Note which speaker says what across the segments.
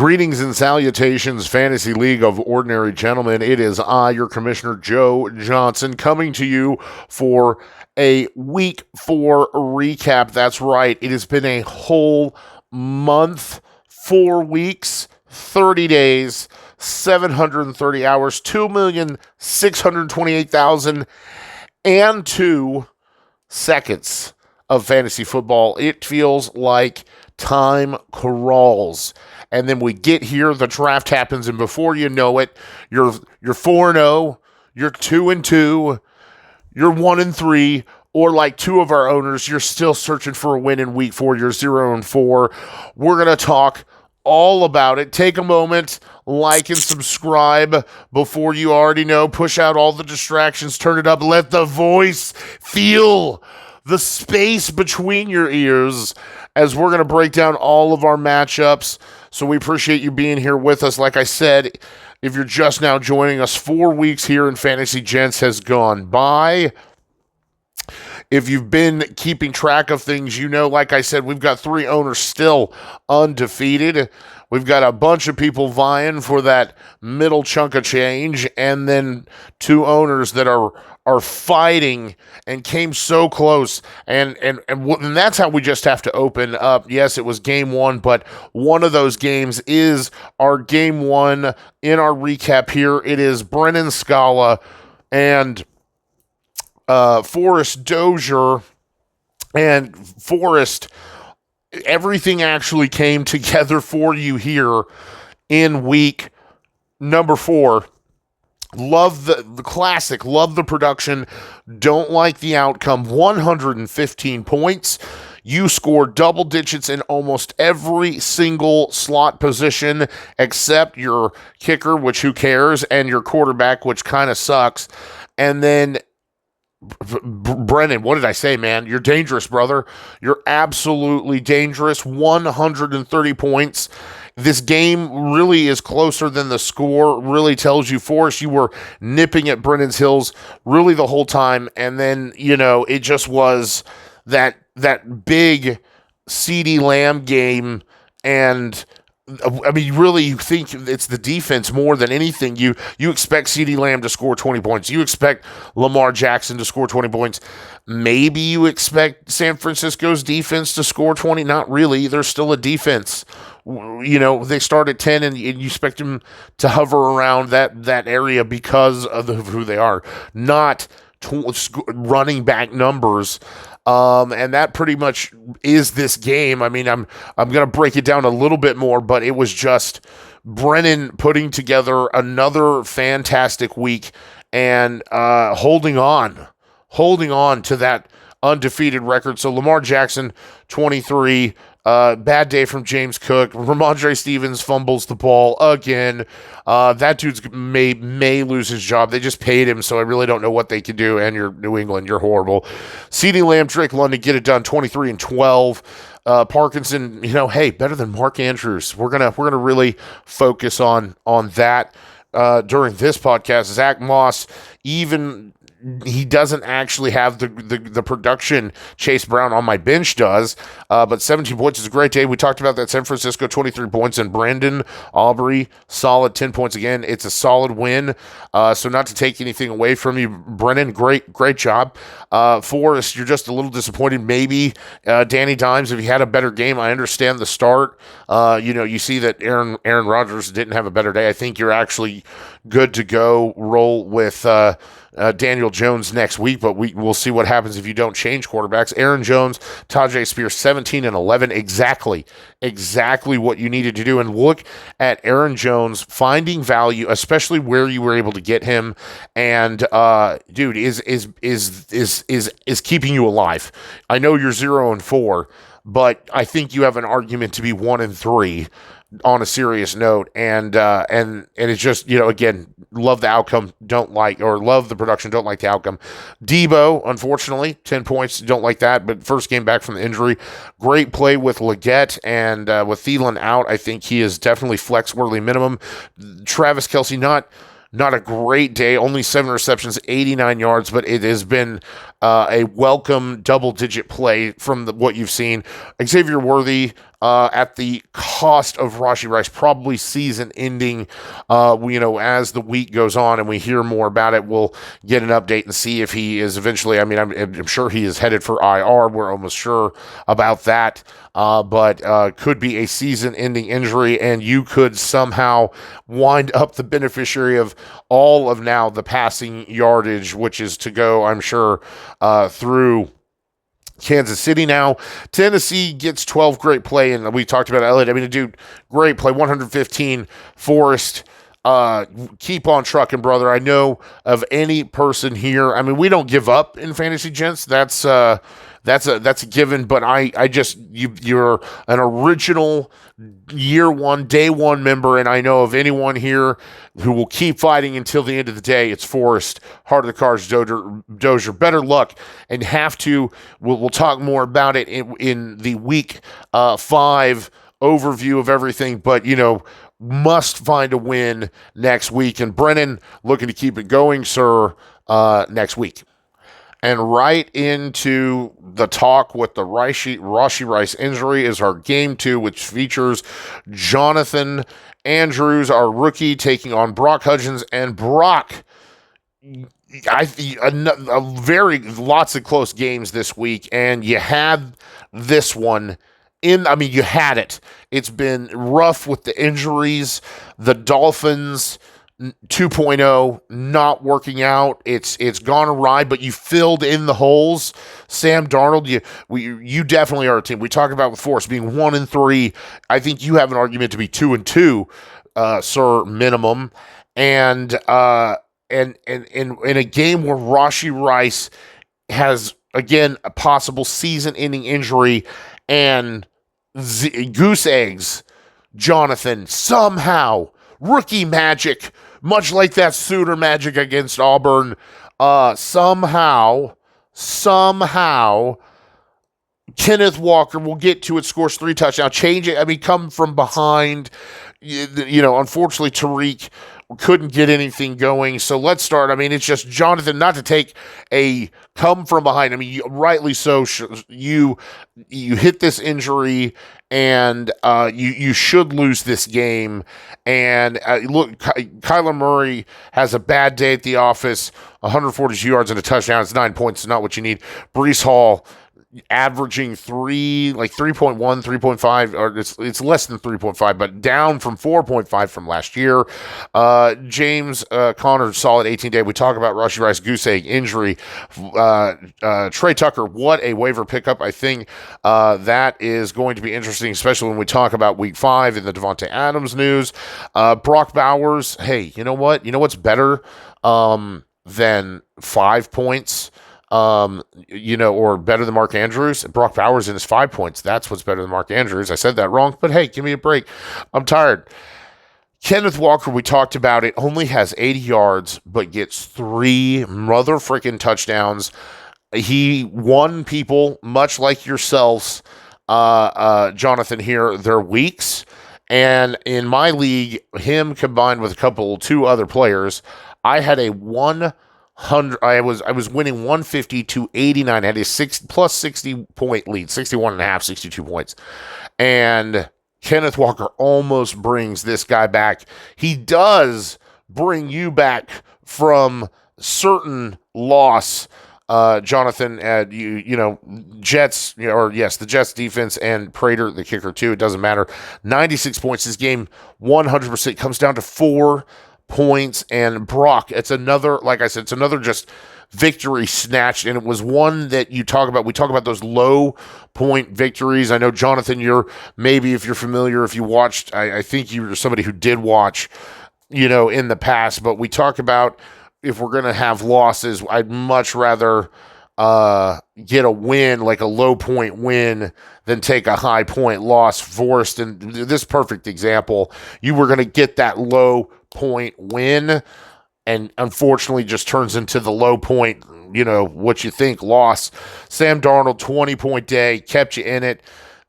Speaker 1: Greetings and salutations, Fantasy League of Ordinary Gentlemen. It is I, your Commissioner Joe Johnson, coming to you for a Week 4 recap. That's right, it has been a whole month, 4 weeks, 30 days, 730 hours, 2,628,002 seconds of fantasy football. It feels like time crawls. And then we get here, the draft happens, and before you know it, you're 4-0, you're 2-2, you're 1-3, or like two of our owners, you're still searching for a win in week 4, you're 0-4. We're going to talk all about it. Take a moment, like and subscribe before you already know. Push out all the distractions, turn it up, let the voice feel the space between your ears as we're going to break down all of our matchups. So we appreciate you being here with us. Like I said, if you're just now joining us, 4 weeks here in Fantasy Gents has gone by. If you've been keeping track of things, you know, like I said, we've got 3 owners still undefeated. We've got a bunch of people vying for that middle chunk of change, and then 2 owners that are fighting and came so close, and that's how we just have to open up. Yes, it was game 1, but one of those games is our game 1 in our recap here. It is Brennan Scala and Forrest Dozier, and Forrest, everything actually came together for you here in week number 4. Love the classic, love the production, don't like the outcome. 115 points. You scored double digits in almost every single slot position except your kicker, which who cares, and your quarterback, which kind of sucks. And then Brennan, what did I say, man? You're dangerous, brother. You're absolutely dangerous. 130 points. This game really is closer than the score really tells you. Forrest, you were nipping at Brennan's heels really the whole time. And then, you know, it just was that big CeeDee Lamb game. And I mean, really, you think it's the defense more than anything. You expect CeeDee Lamb to score 20 points. You expect Lamar Jackson to score 20 points. Maybe you expect San Francisco's defense to score 20. Not really. There's still a defense. You know, they start at 10, and you expect them to hover around that area because of who they are, not running back numbers. And that pretty much is this game. I mean, I'm going to break it down a little bit more, but it was just Brennan putting together another fantastic week and holding on to that undefeated record. So Lamar Jackson, 23. Bad day from James Cook. Ramondre Stevens fumbles the ball again. That dude's may lose his job. They just paid him, so I really don't know what they can do. And you're New England. You're horrible. CeeDee Lamb, Drake London, get it done. 23 and 12. Parkinson, you know, hey, better than Mark Andrews. We're gonna really focus on that during this podcast. Zach Moss, even he doesn't actually have the production Chase Brown on my bench does, but 17 points is a great day. We talked about that. San Francisco, 23 points, and Brandon Aubrey, solid 10 points again. It's a solid win, so not to take anything away from you, Brennan, great job. Forrest, you're just a little disappointed. Maybe Danny Dimes, if he had a better game, I understand the start. You know, you see that Aaron Rodgers didn't have a better day. I think you're actually good to go. Roll with Daniel Jones next week, but we'll see what happens if you don't change quarterbacks. Aaron Jones, Tajay Spears, 17 and 11, exactly what you needed to do. And look at Aaron Jones finding value, especially where you were able to get him. And dude is keeping you alive. I know you're 0-4, but I think you have an argument to be 1-3. On a serious note, and it's just, you know, again, love the outcome, love the production, don't like the outcome. Debo, unfortunately, 10 points, don't like that, but first game back from the injury. Great play with Leggett, and with Thielen out, I think he is definitely flex-worthy minimum. Travis Kelce, not a great day, only 7 receptions, 89 yards, but it has been a welcome double-digit play from what you've seen. Xavier Worthy, at the cost of Rashee Rice, probably season ending. As the week goes on and we hear more about it, we'll get an update and see if he is eventually. I mean, I'm sure he is headed for IR. We're almost sure about that. But could be a season-ending injury, and you could somehow wind up the beneficiary of all of now the passing yardage, which is to go, I'm sure, through Kansas City. Now Tennessee gets 12. Great play, and we talked about Elliott. I mean, dude, great play. 115. Forrest, keep on trucking, brother. I know of any person here. I mean, we don't give up in fantasy, gents. That's a given. But you're an original year one, day one member, and I know of anyone here who will keep fighting until the end of the day. It's Forrest, Heart of the Cards, Dozier. Better luck, and we'll talk more about it in the week 5 overview of everything. But must find a win next week, and Brennan looking to keep it going, sir, next week. And right into the talk with the Rashee Rice injury is our game 2, which features Jonathan Andrews, our rookie, taking on Brauc Hudgins. And Brauc, lots of close games this week, and you had this one. You had it. It's been rough with the injuries. The Dolphins 2.0 not working out. It's gone awry, but you filled in the holes. Sam Darnold, you definitely are a team. We talk about with Forrest being 1-3. I think you have an argument to be 2-2, sir, minimum. And in a game where Rashee Rice has again a possible season-ending injury and goose eggs, Jonathan somehow rookie magic. Much like that Sooner magic against Auburn, somehow, Kenneth Walker will get to it, scores 3 touchdowns, change it. I mean, come from behind. Unfortunately, Tariq couldn't get anything going. So let's start. I mean, it's just Jonathan, not to take a come from behind. I mean, rightly so. You hit this injury, and you should lose this game. And look, Kyler Murray has a bad day at the office. 142 yards and a touchdown. It's 9 points. It's not what you need. Breece Hall averaging 3.1, 3.5, or it's less than 3.5, but down from 4.5 from last year. James Conner, solid 18-day. We talk about Rashee Rice, goose egg injury. Trey Tucker, what a waiver pickup. I think that is going to be interesting, especially when we talk about week 5 in the Devontae Adams news. Brock Bowers, hey, you know what? You know what's better than 5 points? Or better than Mark Andrews? Brock Bowers in his 5 points. That's what's better than Mark Andrews. I said that wrong, but hey, give me a break. I'm tired. Kenneth Walker, we talked about it, only has 80 yards, but gets 3 mother freaking touchdowns. He won people, much like yourselves, Jonathan, here, their weeks. And in my league, him combined with 2 other players, I had a 100. I was winning 150 to 89. I had a 60 point lead, 61.5, 62 points. And Kenneth Walker almost brings this guy back. He does bring you back from certain loss, Jonathan. Jets, the Jets defense and Prater, the kicker too. It doesn't matter. 96 points. This game 100% comes down to 4 points, and Brauc, it's another, like I said, it's another just victory snatched, and it was one that we talk about those low point victories. I know, Jonathan, if you're familiar, if you watched, I think you were somebody who did watch, in the past, but we talk about if we're going to have losses, I'd much rather get a win, like a low point win, than take a high point loss. Forrest, and this perfect example, you were going to get that low point win, and unfortunately just turns into the low point, what you think, loss. Sam Darnold, 20-point day, kept you in it.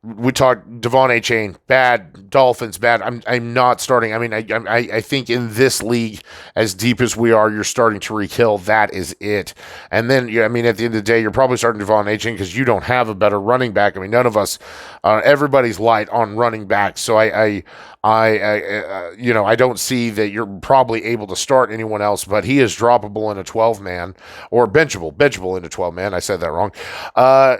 Speaker 1: we talked Devon A. Chain, bad. Dolphins, bad. I'm not starting. I mean, I think in this league, as deep as we are, you're starting Tyreek Hill. That is it. And then, I mean, at the end of the day, you're probably starting Devon A. Chain because you don't have a better running back. I mean, none of us, everybody's light on running back. So I don't see that you're probably able to start anyone else, but he is droppable in a 12-man or benchable in a 12-man. I said that wrong.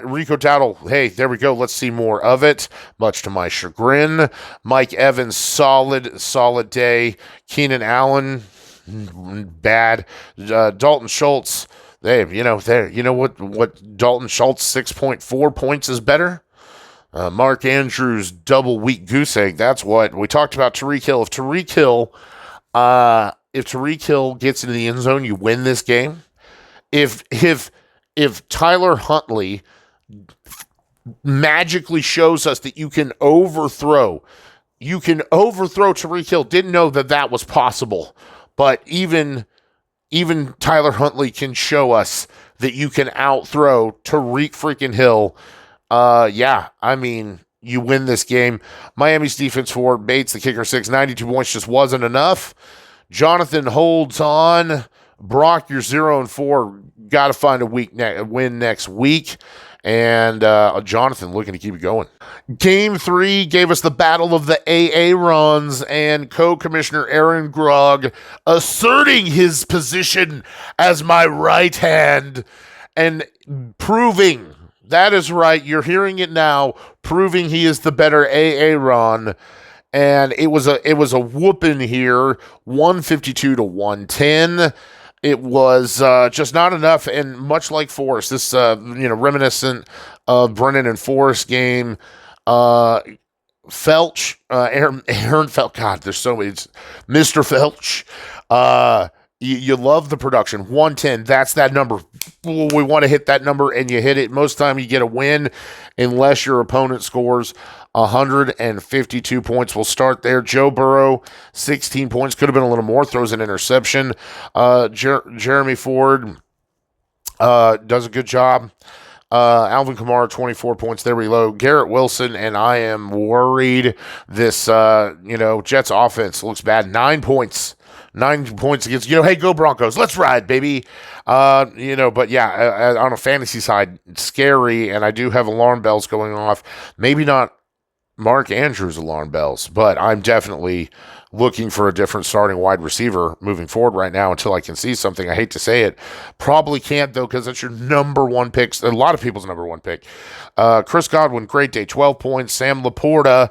Speaker 1: Rico Dowdle, hey, there we go. Let's see more of it, much to my chagrin. Mike Evans, solid day. Keenan Allen, bad. Dalton Schultz, you know what Dalton Schultz 6.4 points is better? Mark Andrews, double weak goose egg. That's what we talked about. Tyreek Hill. If Tyreek Hill gets into the end zone, you win this game. If Tyler Huntley magically shows us that you can overthrow Tyreek Hill. Didn't know that was possible, but even Tyler Huntley can show us that you can outthrow Tyreek freaking Hill. I mean, you win this game. Miami's defense 4, Bates, the kicker 6, 92 points just wasn't enough. Jonathan holds on. Brauc, you're 0-4. Got to find a win next week. And Jonathan looking to keep it going. Game 3 gave us the battle of the AA runs and co-commissioner Aaron Grogg asserting his position as my right hand and proving, that is right, you're hearing it now, proving he is the better AA run. And it was a whooping here, 152 to 110. It was just not enough, and much like Forrest, this reminiscent of Brennan and Forrest game. Felch, Aaron Felch. God, there's so many. It's Mr. Felch. You love the production. 110. That's that number. We want to hit that number, and you hit it. Most time you get a win, unless your opponent scores 152 points. We'll start there. Joe Burrow, 16 points. Could have been a little more. Throws an interception. Jeremy Ford does a good job. Alvin Kamara, 24 points. There we go. Garrett Wilson, and I am worried. This, Jets offense looks bad. 9 points. 9 points against, hey, go Broncos. Let's ride, baby. But yeah, on a fantasy side, it's scary, and I do have alarm bells going off. Maybe not Mark Andrews alarm bells, but I'm definitely looking for a different starting wide receiver moving forward right now until I can see something. I hate to say it. Probably can't, though, because that's your number one pick. A lot of people's number one pick. Chris Godwin, great day, 12 points. Sam Laporta,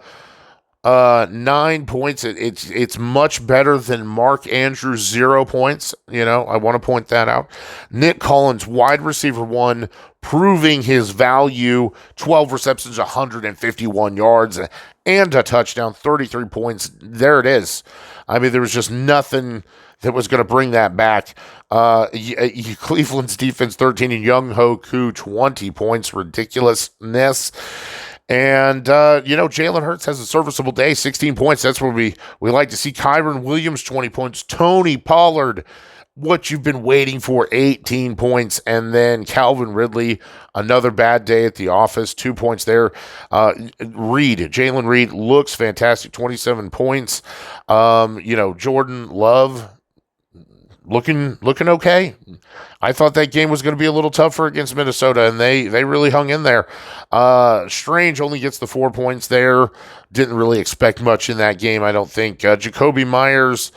Speaker 1: 9 points. It's much better than Mark Andrews, 0 points. I want to point that out. Nick Collins, wide receiver 1, proving his value. 12 receptions, 151 yards, and a touchdown, 33 points. There it is. I mean, there was just nothing that was going to bring that back. Cleveland's defense, 13, and Young Ho Koo, 20 points. Ridiculousness. And, Jalen Hurts has a serviceable day, 16 points. That's where we like to see. Kyron Williams, 20 points. Tony Pollard, what you've been waiting for, 18 points. And then Calvin Ridley, another bad day at the office, 2 points there. Jalen Reed looks fantastic, 27 points. Jordan Love, looking okay. I thought that game was going to be a little tougher against Minnesota, and they really hung in there. Strange only gets the 4 points there. Didn't really expect much in that game, I don't think. Jacoby Myers,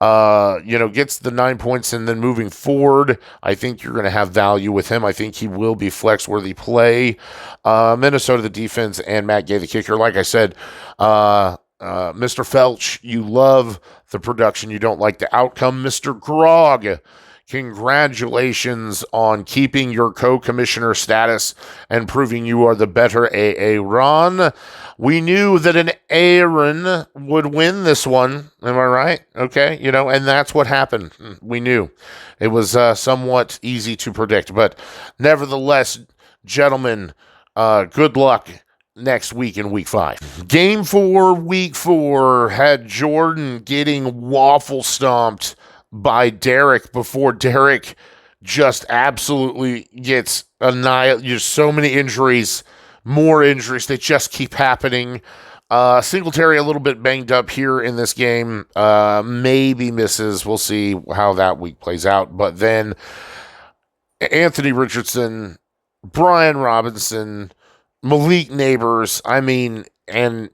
Speaker 1: gets the 9 points, and then moving forward, I think you're going to have value with him. I think he will be flex-worthy play. Minnesota, the defense, and Matt Gay, the kicker. Like I said, Mr. Felch, you love the production. You don't like the outcome. Mr. Grogg, congratulations on keeping your co-commissioner status and proving you are the better AA Ron. We knew that an Aaron would win this one. Am I right? Okay. And that's what happened. We knew. It was somewhat easy to predict. But nevertheless, gentlemen, good luck next week in week 5. Game 4, week 4 had Jordan getting waffle stomped by Derek before Derek just absolutely gets annihilated. There's so many injuries more injuries. They just keep happening. Singletary a little bit banged up here in this game. Maybe misses. We'll see how that week plays out. But then Anthony Richardson, Brian Robinson, Malik Neighbors, and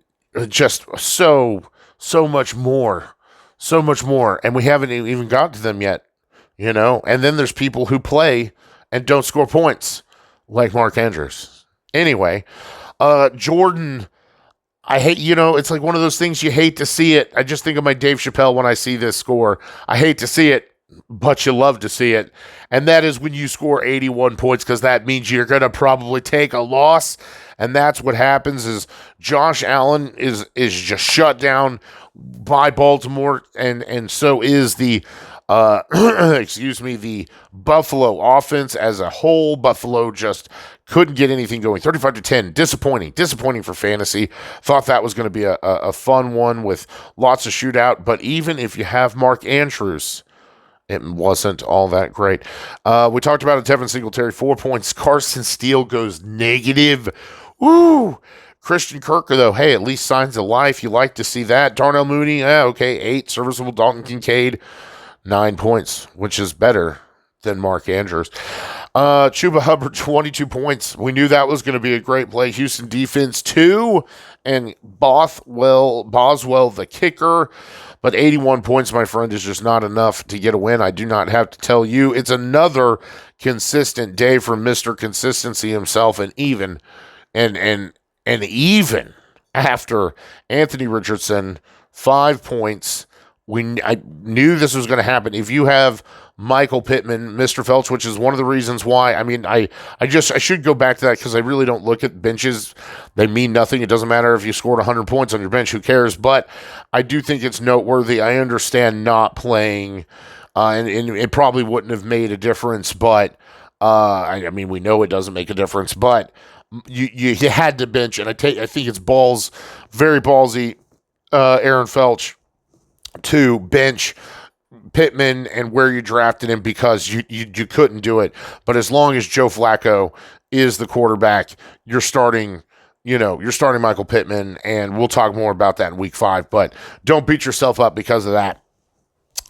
Speaker 1: just so much more. So much more. And we haven't even got to them yet, And then there's people who play and don't score points, like Mark Andrews. Anyway, Jordan, I hate, it's like one of those things you hate to see it. I just think of my Dave Chappelle when I see this score. I hate to see it, but you love to see it. And that is when you score 81 points, because that means you're going to probably take a loss. And that's what happens is Josh Allen is just shut down by Baltimore, and so is the the Buffalo offense as a whole. Buffalo just couldn't get anything going. 35-10, disappointing for fantasy. Thought that was going to be a fun one with lots of shootout, but even if you have Mark Andrews, it wasn't all that great. We talked about it. Devin Singletary, 4 points. Carson Steele goes negative. Woo! Christian Kirk, though, hey, at least signs of life. You like to see that. Darnell Mooney, okay, 8. Serviceable. Dalton Kincaid, 9 points, which is better than Mark Andrews. Chuba Hubbard, 22 points. We knew that was going to be a great play. Houston defense, 2. And Boswell, the kicker. But 81 points, my friend, is just not enough to get a win. I do not have to tell you. It's another consistent day for Mr. Consistency himself, and even after Anthony Richardson, 5 points. I knew this was going to happen. If you have Michael Pittman, Mr. Felch, which is one of the reasons why, I should go back to that, because I really don't look at benches. They mean nothing. It doesn't matter if you scored 100 points on your bench. Who cares? But I do think it's noteworthy. I understand not playing, and it probably wouldn't have made a difference, but we know it doesn't make a difference, but you had to bench, and I think it's very ballsy, Aaron Felch, to bench Pittman and where you drafted him, because you couldn't do it. But as long as Joe Flacco is the quarterback, you're starting Michael Pittman, and we'll talk more about that in week 5. But don't beat yourself up because of that.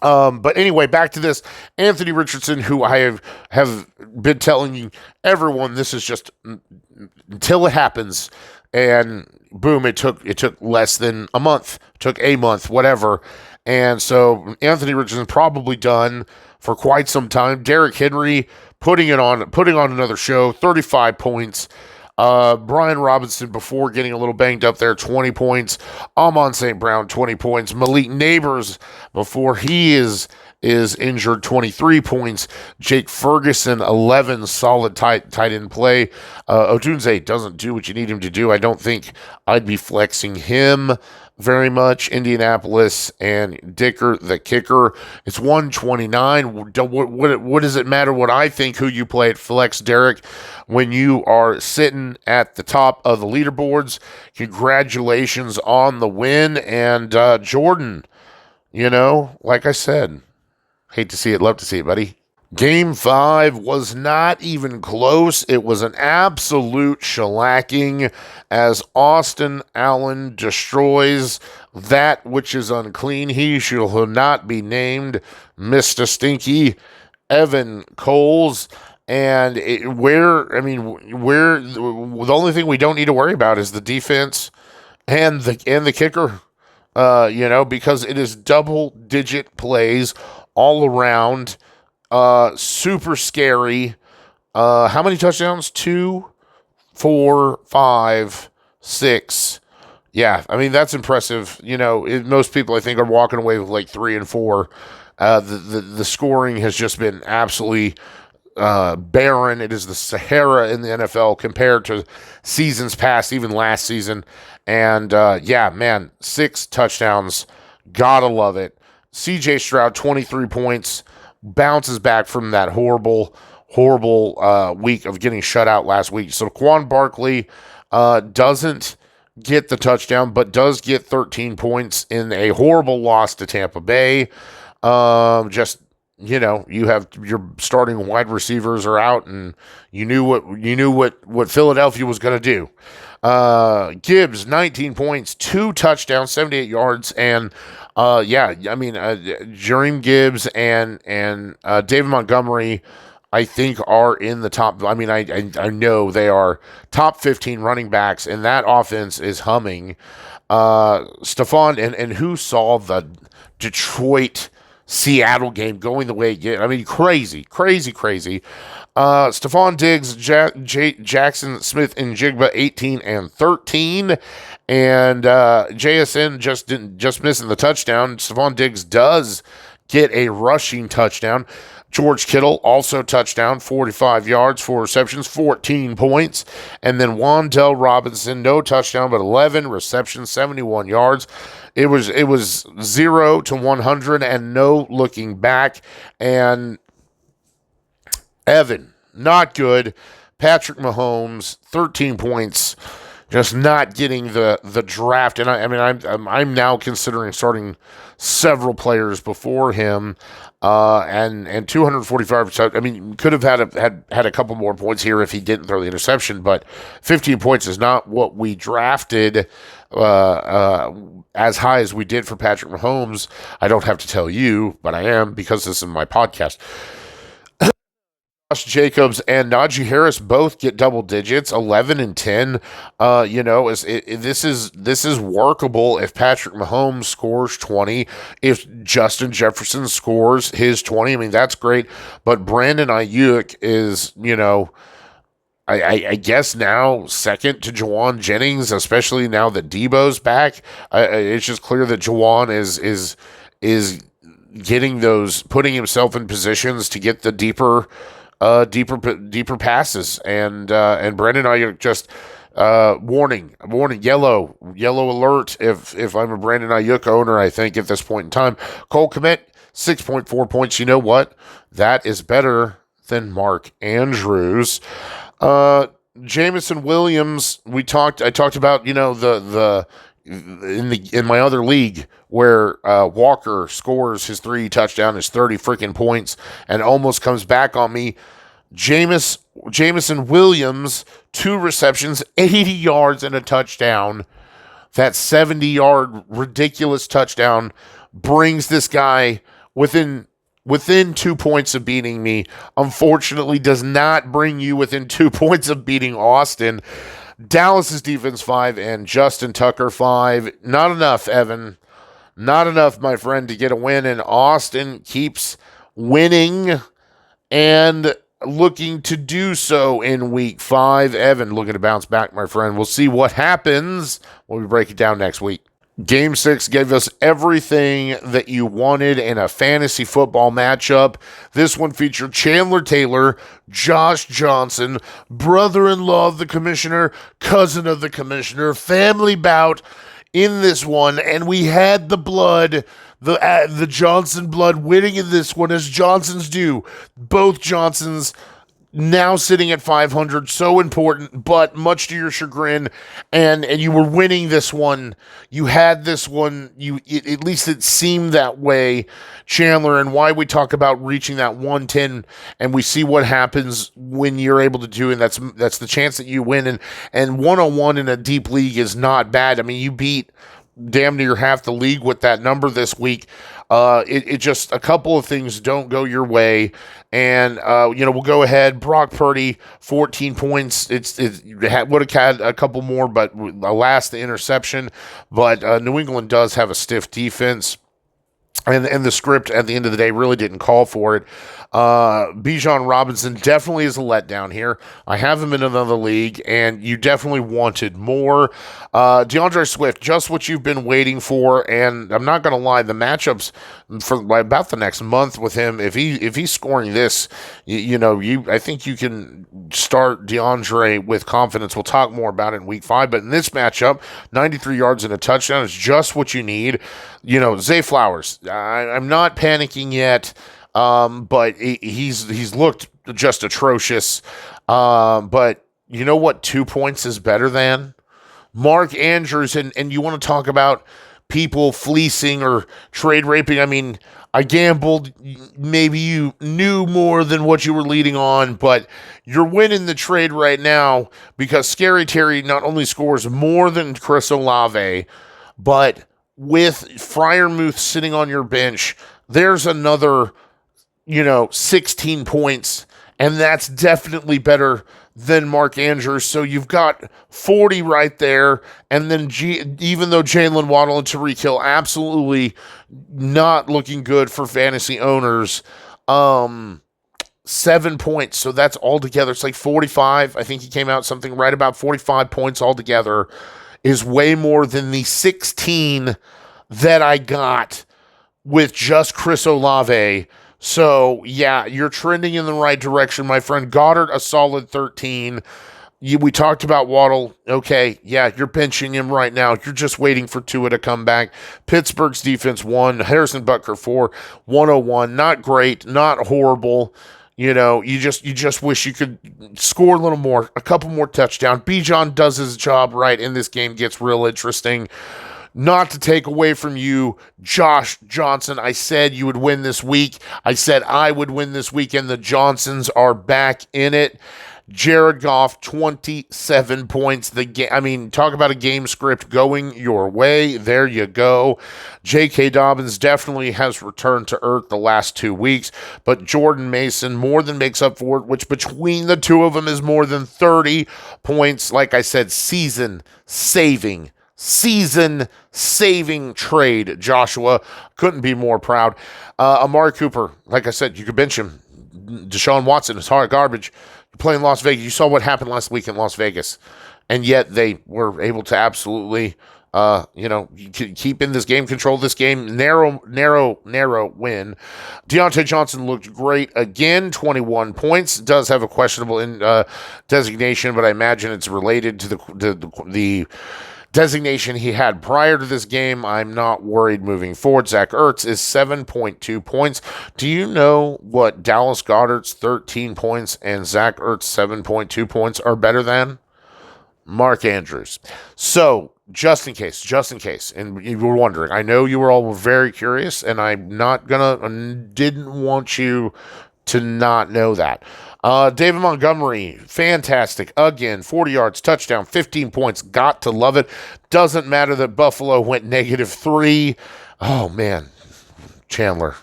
Speaker 1: But anyway, back to this. Anthony Richardson, who I have been telling everyone, this is just until it happens, and boom, it took less than a month, took a month, whatever. And so Anthony Richardson probably done for quite some time. Derrick Henry putting on another show, 35 points. Brian Robinson, before getting a little banged up there, 20 points. Amon St. Brown, 20 points. Malik Neighbors, before he is injured, 23 points. Jake Ferguson, 11, solid tight end play. Odunze doesn't do what you need him to do. I don't think I'd be flexing him very much. Indianapolis and Dicker, the kicker. It's 129. What does it matter what I think who you play at flex, Derek, when you are sitting at the top of the leaderboards? Congratulations on the win. And Jordan, like I said, hate to see it, love to see it, buddy. Game 5 was not even close. It was an absolute shellacking as Austin Allen destroys that which is unclean. He shall not be named, Mr. Stinky, Evan Coles. And the only thing we don't need to worry about is the defense and the kicker, because it is double-digit plays all around. Super scary. How many touchdowns? 2, 4, 5, 6. Yeah, that's impressive. Most people, I think, are walking away with like 3 and 4. The scoring has just been absolutely barren. It is the Sahara in the NFL compared to seasons past, even last season. And 6 touchdowns. Gotta love it. CJ Stroud, 23 points. Bounces back from that horrible week of getting shut out last week. So Quan Barkley doesn't get the touchdown, but does get 13 points in a horrible loss to Tampa Bay. Just you have your starting wide receivers are out, and you knew what Philadelphia was going to do. Gibbs, 19 points, 2 touchdowns, 78 yards, and Jareem Gibbs and David Montgomery, I think, are in the top. I mean, I know they are top 15 running backs, and that offense is humming. Stephon, and who saw the Detroit Seattle game going the way it did? I mean, crazy. Stephon Diggs, Jackson Smith, and Jigba 18 and 13, and JSN just missing the touchdown. Stephon Diggs does get a rushing touchdown. George Kittle also touchdown, 45 yards, 4 receptions, 14 points. And then Wan'Dale Robinson, no touchdown, but 11 receptions, 71 yards. It was 0 to 100 and no looking back. And Evan, not good. Patrick Mahomes, 13 points, just not getting the draft. And I'm now considering starting several players before him. And 245. I mean, could have had a couple more points here if he didn't throw the interception, but 15 points is not what we drafted as high as we did for Patrick Mahomes. I don't have to tell you, but I am, because this is my podcast. Josh Jacobs and Najee Harris both get double digits, 11 and 10. This is workable if Patrick Mahomes scores 20, if Justin Jefferson scores his 20. I mean, that's great. But Brandon Ayuk is, I guess now second to Juwan Jennings, especially now that Debo's back. It's just clear that Juwan is getting those, putting himself in positions to get the deeper passes, and Brandon Ayuk just warning, yellow alert. If I'm a Brandon Ayuk owner, I think at this point in time, Cole Kmet, 6.4 points. You know what? That is better than Mark Andrews. Jameson Williams, I talked about, in my other league where Walker scores his 3 touchdown, his 30 freaking points, and almost comes back on me. Jameson Williams, 2 receptions, 80 yards, and a touchdown. That 70-yard ridiculous touchdown brings this guy within 2 points of beating me. Unfortunately, does not bring you within 2 points of beating Austin. Dallas's defense 5 and Justin Tucker 5. Not enough, Evan. Not enough, my friend, to get a win. And Austin keeps winning and looking to do so in week 5. Evan looking to bounce back, my friend. We'll see what happens when we break it down next week. Game 6 gave us everything that you wanted in a fantasy football matchup. This one featured Chandler Taylor, Josh Johnson, brother-in-law of the commissioner, cousin of the commissioner, family bout in this one, and we had the blood, the Johnson blood winning in this one, as Johnsons do. Both Johnsons now sitting at 500, so important, but much to your chagrin, and you were winning this one. You had this one. At least it seemed that way, Chandler, and why we talk about reaching that 110, and we see what happens when you're able to do it. And that's the chance that you win, and 101 in a deep league is not bad. I mean, you beat damn near half the league with that number this week. It just, a couple of things don't go your way, and we'll go ahead. Brock Purdy, 14 points. It would have had a couple more, but alas, the interception. But New England does have a stiff defense, and the script at the end of the day really didn't call for it. Bijan Robinson definitely is a letdown here. I have him in another league, and you definitely wanted more. DeAndre Swift, just what you've been waiting for, and I'm not going to lie, the matchups for about the next month with him, if he's scoring this, I think you can start DeAndre with confidence. We'll talk more about it in week 5, but in this matchup, 93 yards and a touchdown is just what you need. Zay Flowers, I'm not panicking yet. But he's looked just atrocious. But you know what 2 points is better than? Mark Andrews, and you want to talk about people fleecing or trade raping. I mean, I gambled. Maybe you knew more than what you were leading on, but you're winning the trade right now because Scary Terry not only scores more than Chris Olave, but with Freiermuth sitting on your bench, there's another, 16 points, and that's definitely better than Mark Andrews. So you've got 40 right there, and then even though Jalen Waddle and Tyreek Hill absolutely not looking good for fantasy owners, 7 points. So that's altogether, it's like 45. I think he came out something right about 45 points altogether is way more than the 16 that I got with just Chris Olave. So, yeah, you're trending in the right direction, my friend. Goddard, a solid 13. We talked about Waddle. Okay, yeah, you're benching him right now. You're just waiting for Tua to come back. Pittsburgh's defense 1. Harrison Butker 4. 101. Not great. Not horrible. You just wish you could score a little more, a couple more touchdowns. Bijan does his job right, and this game gets real interesting. Not to take away from you, Josh Johnson. I said you would win this week. I said I would win this weekend. The Johnsons are back in it. Jared Goff, 27 points. Talk about a game script going your way. There you go. J.K. Dobbins definitely has returned to earth the last 2 weeks, but Jordan Mason more than makes up for it, which between the two of them is more than 30 points. Like I said, season-saving trade, Joshua. Couldn't be more proud. Amari Cooper, like I said, you could bench him. Deshaun Watson is hard garbage. You're playing Las Vegas. You saw what happened last week in Las Vegas. And yet they were able to absolutely, keep in this game, control this game. Narrow win. Deontay Johnson looked great again, 21 points. Does have a questionable designation, but I imagine it's related to the designation he had prior to this game. I'm not worried moving forward. Zach Ertz is 7.2 points. Do you know what Dallas Goedert's 13 points and Zach Ertz 7.2 points are better than? Mark Andrews. So, just in case, and you were wondering, I know you were all very curious, and didn't want you to not know that. David Montgomery, fantastic. Again, 40 yards, touchdown, 15 points. Got to love it. Doesn't matter that Buffalo went -3. Oh, man. Chandler,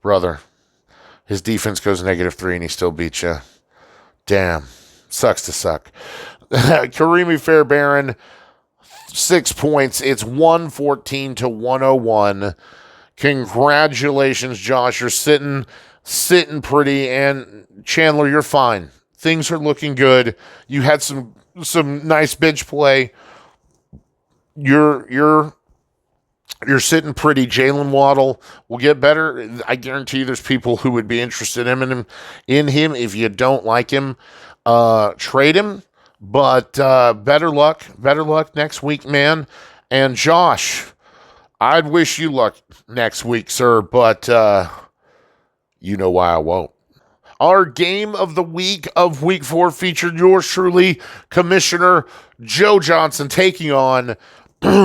Speaker 1: brother. His defense goes -3 and he still beats you. Damn. Sucks to suck. Karimi Fairbairn, 6 points. It's 114 to 101. Congratulations, Josh. You're sitting pretty, and Chandler, you're fine. Things are looking good. You had some nice bench play. You're sitting pretty. Jalen Waddle will get better. I guarantee you there's people who would be interested in him. If you don't like him, trade him. But better luck next week, man. And Josh, I'd wish you luck next week, sir, but you know why I won't. Our game of the week of week 4 featured yours truly, Commissioner Joe Johnson, taking on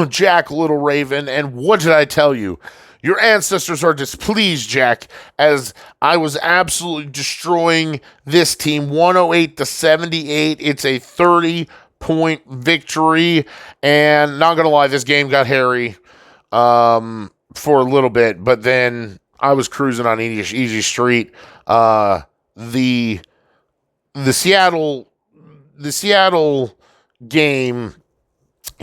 Speaker 1: Jack Little Raven. And what did I tell you? Your ancestors are displeased, Jack, as I was absolutely destroying this team, 108 to 78. It's a 30-point victory. And not going to lie, this game got hairy for a little bit, but then I was cruising on easy street. The Seattle game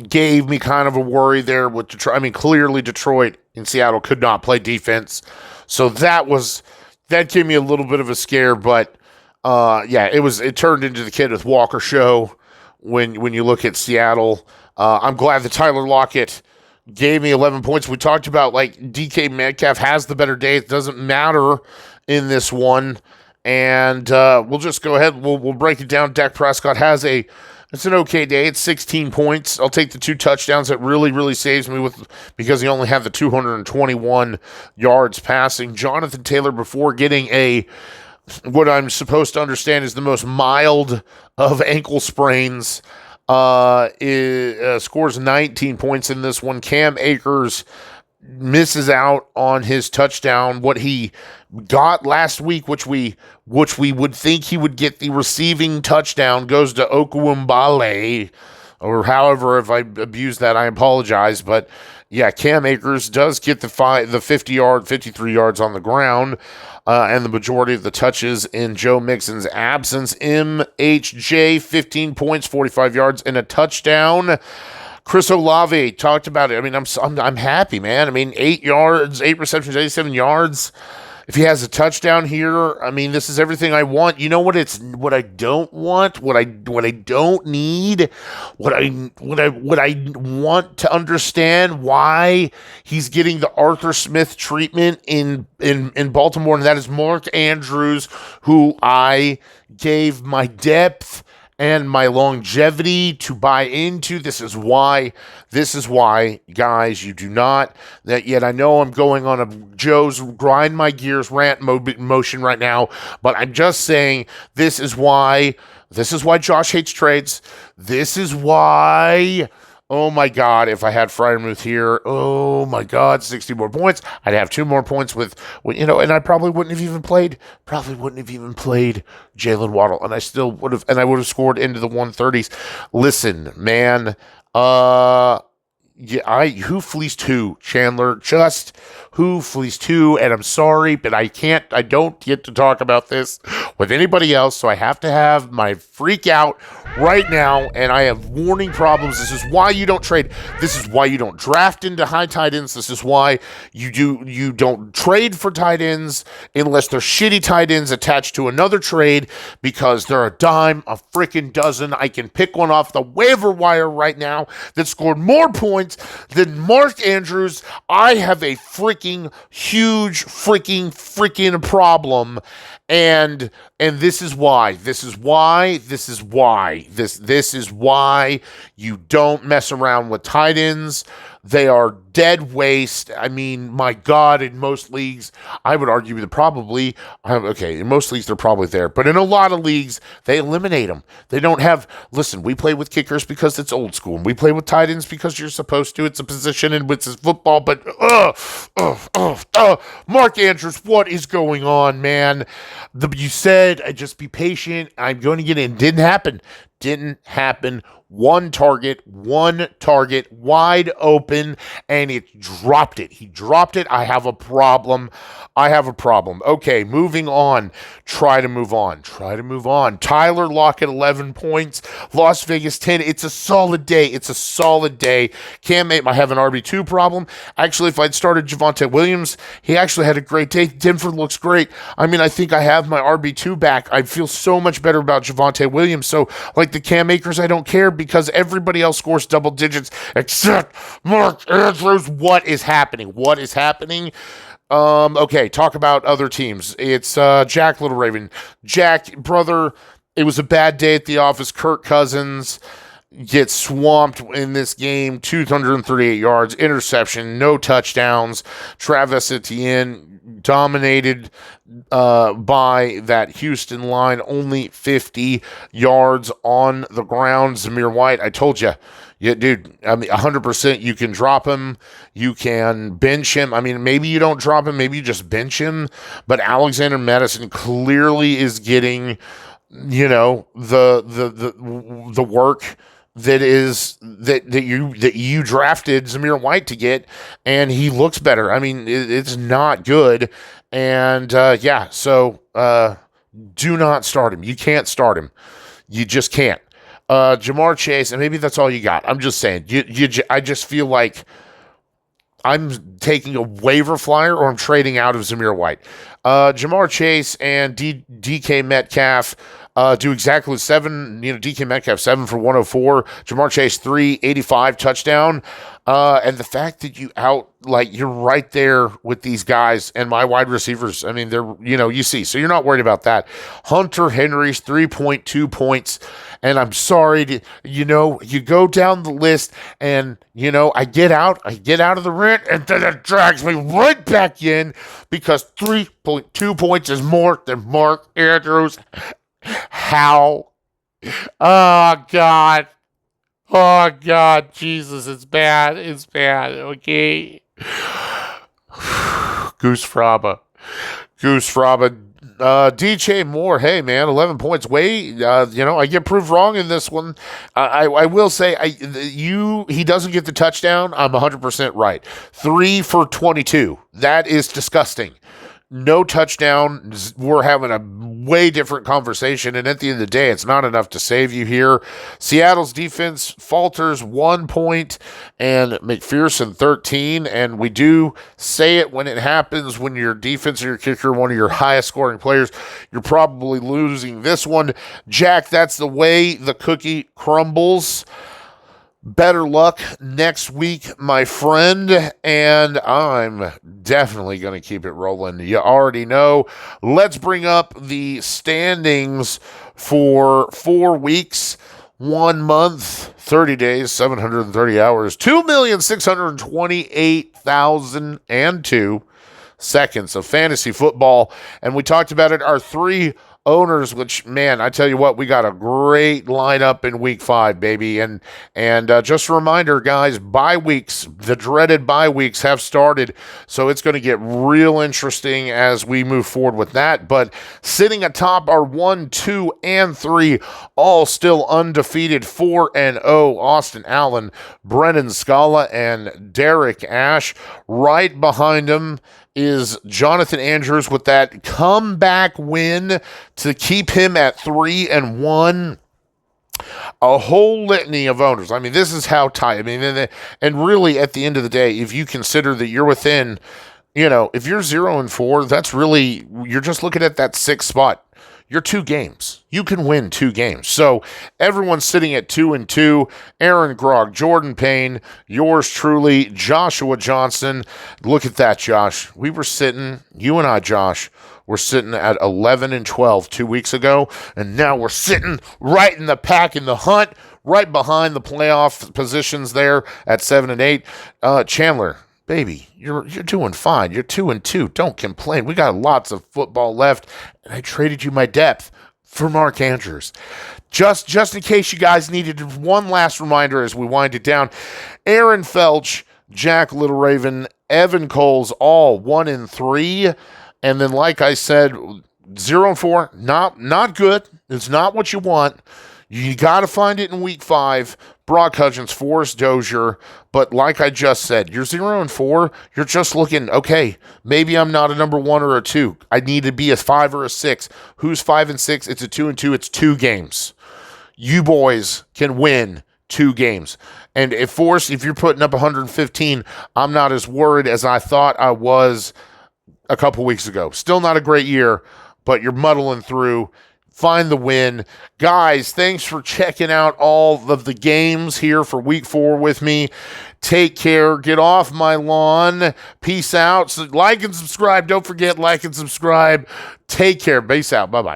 Speaker 1: gave me kind of a worry there with Detroit. I mean, clearly Detroit and Seattle could not play defense, so that gave me a little bit of a scare. But it turned into the Kenneth Walker show when you look at Seattle. I'm glad that Tyler Lockett gave me 11 points. We talked about, like, DK Metcalf has the better day. It doesn't matter in this one. And we'll just go ahead. We'll break it down. Dak Prescott it's an okay day. It's 16 points. I'll take the 2 touchdowns. That really, really saves me because he only had the 221 yards passing. Jonathan Taylor, before getting what I'm supposed to understand is the most mild of ankle sprains, scores 19 points in this one. Cam Akers misses out on his touchdown. What he got last week, which we would think he would get the receiving touchdown, goes to Okuwumbale, or however, if I abuse that, I apologize. But yeah, Cam Akers does get the 53 yards on the ground, and the majority of the touches in Joe Mixon's absence. MHJ, 15 points, 45 yards, and a touchdown. Chris Olave talked about it. I mean, I'm happy, man. I mean, 8 yards, 8 receptions, 87 yards. If he has a touchdown here, I mean, this is everything I want. You know what I don't want, what I don't need, what I want to understand why he's getting the Arthur Smith treatment in Baltimore, and that is Mark Andrews, who I gave my depth and my longevity to buy into. This is why, guys, you do not, that yet I know I'm going on a Joe's grind my gears rant motion right now, but I'm just saying this is why Josh hates trades. This is why, oh my God, if I had Freiermuth here, oh my God, 60 more points. I'd have 2 more points with, and I probably wouldn't have even played Jalen Waddle, and I still would have, and I would have scored into the 130s. Listen, man, who fleeced who, Chandler? Just who fleeced who? And I'm sorry, but I don't get to talk about this with anybody else, so I have to have my freak out right now, and I have warning problems. This is why you don't trade. This is why you don't draft into high tight ends. This is why you don't trade for tight ends unless they're shitty tight ends attached to another trade, because they're a dime a freaking dozen. I can pick one off the waiver wire right now that scored more points than Mark Andrews. I have a freaking huge freaking problem. And this is why you don't mess around with tight ends. They are dead waste. I mean, my God, in most leagues, I would argue that probably, okay, in most leagues, they're probably there. But in a lot of leagues, they eliminate them. They don't have, listen, we play with kickers because it's old school. And we play with tight ends because you're supposed to. It's a position and it's football. But, Mark Andrews, what is going on, man? You said, just be patient. I'm going to get in. Didn't happen. One target, wide open, and it dropped it. He dropped it. I have a problem. Okay, moving on. Try to move on. Tyler Lockett, 11 points. Las Vegas, 10. It's a solid day. Cam I have an RB2 problem. Actually, if I'd started Javonte Williams, he actually had a great day. Denver looks great. I mean, I think I have my RB2 back. I feel so much better about Javonte Williams. So, like the Cam Akers, I don't care, because everybody else scores double digits except Mark Andrews. What is happening? Okay, talk about other teams. It's Jack Little Raven. Jack, brother, it was a bad day at the office. Kirk Cousins gets swamped in this game. 238 yards, interception, no touchdowns. Travis Etienne dominated by that Houston line, only 50 yards on the ground. Zamir White, I told you, yeah, dude, I mean, 100% you can drop him, you can bench him. I mean, maybe you don't drop him, maybe you just bench him, but Alexander Madison clearly is getting, the work that you drafted Zamir White to get, and he looks better. I mean, it's not good. And so do not start him. You can't start him. You just can't. Jamar Chase, and maybe that's all you got. I'm just saying. I just feel like I'm taking a waiver flyer or I'm trading out of Zamir White. Jamar Chase and DK Metcalf do exactly 7. DK Metcalf 7 for 104. Jamar Chase 385 touchdown. And the fact that you're right there with these guys and my wide receivers. I mean, they're, you see, so you're not worried about that. Hunter Henry's 3.2 points. And I'm sorry to, you go down the list and, I get out of the rent, and then it drags me right back in, because 3.2 points is more than Mark Andrews. How? Oh, God. Oh, God, Jesus, it's bad. It's bad, okay? Goose Fraba. Goose Fraba. DJ Moore, hey man, 11 points. I get proved wrong in this one. I will say, he doesn't get the touchdown. I'm 100% right. 3 for 22. That is disgusting. No touchdown. We're having a way different conversation. And at the end of the day, it's not enough to save you here. Seattle's defense falters 1 point and McPherson 13. And we do say it when it happens, when your defense or your kicker, one of your highest scoring players, you're probably losing this one. Jack, that's the way the cookie crumbles. Better luck next week, my friend, and I'm definitely going to keep it rolling. You already know. Let's bring up the standings for 4 weeks, 1 month, 30 days, 730 hours, 2,628,002 seconds of fantasy football. And we talked about it, our 3 owners, which, man, I tell you what, we got a great lineup in week 5, baby. And just a reminder, guys, bye weeks, the dreaded bye weeks have started. So it's going to get real interesting as we move forward with that. But sitting atop our 1, 2, and 3, all still undefeated, 4-0, Austin Allen, Brennan Scala, and Derek Ash. Right behind him is Jonathan Andrews with that comeback win to keep him at 3-1. A whole litany of owners. I mean, this is how tight. I mean, and really, at the end of the day, if you consider that you're within, if you're 0-4, that's really, you're just looking at that 6th spot. You're 2 games. You can win 2 games. So everyone's sitting at 2-2. Aaron Grogg, Jordan Payne, yours truly, Joshua Johnson. Look at that, Josh. We were sitting, you and I, Josh, were sitting at 11-12 2 weeks ago, and now we're sitting right in the pack in the hunt, right behind the playoff positions there at 7-8. Chandler, baby, you're doing fine. You're 2-2. Don't complain. We got lots of football left, and I traded you my depth for Mark Andrews. Just in case you guys needed one last reminder as we wind it down. Aaron Felch, Jack Little Raven, Evan Coles, all 1-3. And then, like I said, 0-4, not good. It's not what you want. You got to find it in week 5. Brauc Hudgins, Forrest Dozier. But like I just said, you're 0-4. You're just looking, okay, maybe I'm not a number 1 or a 2. I need to be a 5 or a 6. Who's 5-6? It's a 2-2. It's 2 games. You boys can win 2 games. And if you're putting up 115, I'm not as worried as I thought I was a couple weeks ago. Still not a great year, but you're muddling through. Find the win. Guys, thanks for checking out all of the games here for week 4 with me. Take care. Get off my lawn. Peace out. So like and subscribe. Don't forget, like and subscribe. Take care. Peace out. Bye-bye.